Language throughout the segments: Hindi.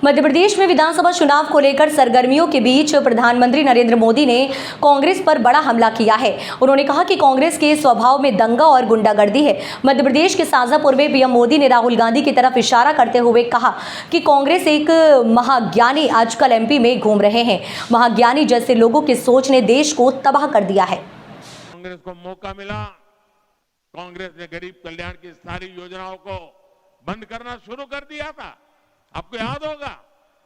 मध्य प्रदेश में विधानसभा चुनाव को लेकर सरगर्मियों के बीच प्रधानमंत्री नरेंद्र मोदी ने कांग्रेस पर बड़ा हमला किया है। उन्होंने कहा कि कांग्रेस के स्वभाव में दंगा और गुंडागर्दी है। मध्य प्रदेश के शाजापुर में पीएम मोदी ने राहुल गांधी की तरफ इशारा करते हुए कहा कि कांग्रेस एक महाज्ञानी आजकल एमपी में घूम रहे हैं। महाज्ञानी जैसे लोगों की सोच ने देश को तबाह कर दिया है। कांग्रेस को मौका मिला, कांग्रेस ने गरीब कल्याण की सारी योजनाओं को बंद करना शुरू कर दिया था। आपको याद होगा,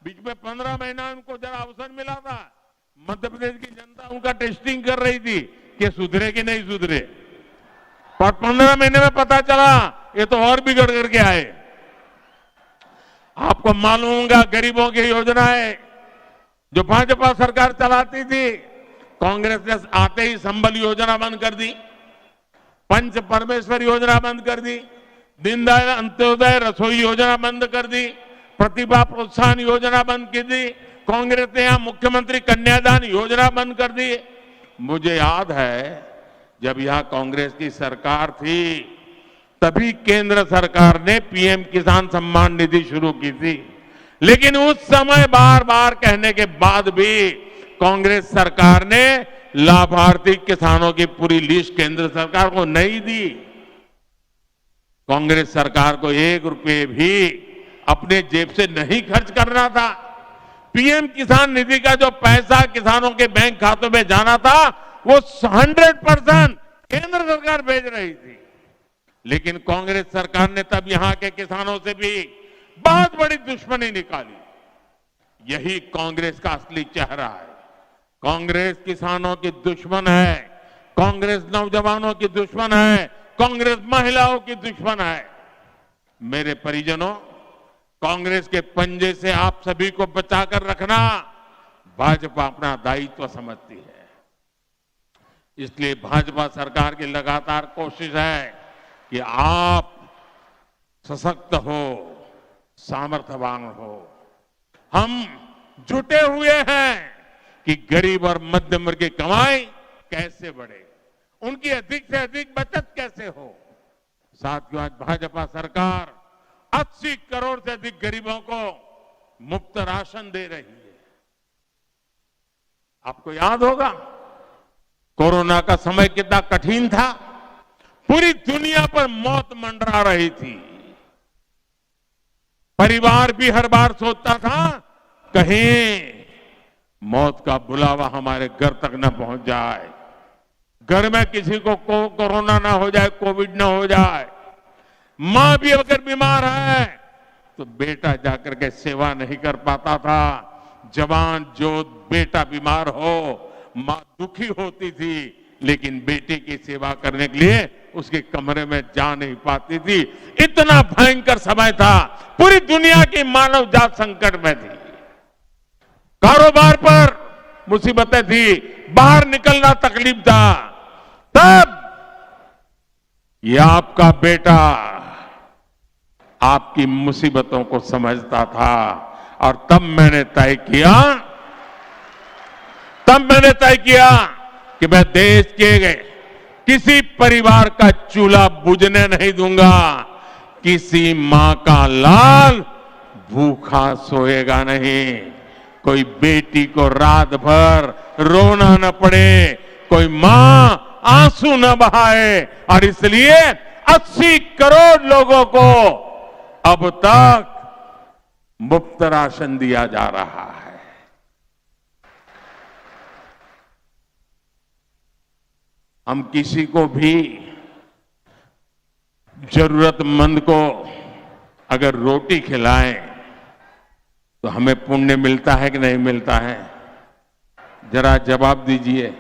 बीच में 15 महीना उनको जरा अवसर मिला था। मध्य प्रदेश की जनता उनका टेस्टिंग कर रही थी कि सुधरे कि नहीं सुधरे, पर 15 महीने में पता चला ये तो और बिगड़ करके आए। आपको मालूम होगा, गरीबों की योजनाएं जो भाजपा सरकार चलाती थी, कांग्रेस ने आते ही संबल योजना बंद कर दी, पंच परमेश्वर योजना बंद कर दी, दीनदयाल अंत्योदय रसोई योजना बंद कर दी, प्रतिभा प्रोत्साहन योजना बंद कर दी, कांग्रेस ने यहां मुख्यमंत्री कन्यादान योजना बंद कर दी। मुझे याद है जब यहां कांग्रेस की सरकार थी, तभी केंद्र सरकार ने पीएम किसान सम्मान निधि शुरू की थी, लेकिन उस समय बार बार कहने के बाद भी कांग्रेस सरकार ने लाभार्थी किसानों की पूरी लिस्ट केंद्र सरकार को नहीं दी। कांग्रेस सरकार को 1 रुपये भी अपने जेब से नहीं खर्च करना था। पीएम किसान निधि का जो पैसा किसानों के बैंक खातों में जाना था, वो 100% केंद्र सरकार भेज रही थी। लेकिन कांग्रेस सरकार ने तब यहां के किसानों से भी बहुत बड़ी दुश्मनी निकाली। यही कांग्रेस का असली चेहरा है। कांग्रेस किसानों की दुश्मन है, कांग्रेस नौजवानों की दुश्मन है, कांग्रेस महिलाओं की दुश्मन है। मेरे परिजनों, कांग्रेस के पंजे से आप सभी को बचाकर रखना भाजपा अपना दायित्व समझती है। इसलिए भाजपा सरकार की लगातार कोशिश है कि आप सशक्त हो, सामर्थ्यवान हो। हम जुटे हुए हैं कि गरीब और मध्यम वर्ग की कमाई कैसे बढ़े, उनकी अधिक से अधिक बचत कैसे हो। साथियों, आज भाजपा सरकार 80 करोड़ से अधिक गरीबों को मुफ्त राशन दे रही है। आपको याद होगा, कोरोना का समय कितना कठिन था, पूरी दुनिया पर मौत मंडरा रही थी। परिवार भी हर बार सोचता था कहीं मौत का बुलावा हमारे घर तक न पहुंच जाए, घर में किसी को कोरोना ना हो जाए, कोविड ना हो जाए। मां भी अगर बीमार है तो बेटा जाकर के सेवा नहीं कर पाता था। जवान जो बेटा बीमार हो, मां दुखी होती थी, लेकिन बेटे की सेवा करने के लिए उसके कमरे में जा नहीं पाती थी। इतना भयंकर समय था, पूरी दुनिया की मानव जात संकट में थी। कारोबार पर मुसीबतें थी, बाहर निकलना तकलीफ था। तब ये आपका बेटा आपकी मुसीबतों को समझता था, और तब मैंने तय किया कि मैं देश के किसी परिवार का चूल्हा बुझने नहीं दूंगा, किसी मां का लाल भूखा सोएगा नहीं, कोई बेटी को रात भर रोना न पड़े, कोई मां आंसू न बहाए। और इसलिए 80 करोड़ लोगों को अब तक मुफ्त राशन दिया जा रहा है। हम किसी को भी जरूरतमंद को अगर रोटी खिलाएं तो हमें पुण्य मिलता है कि नहीं मिलता है? जरा जवाब दीजिए।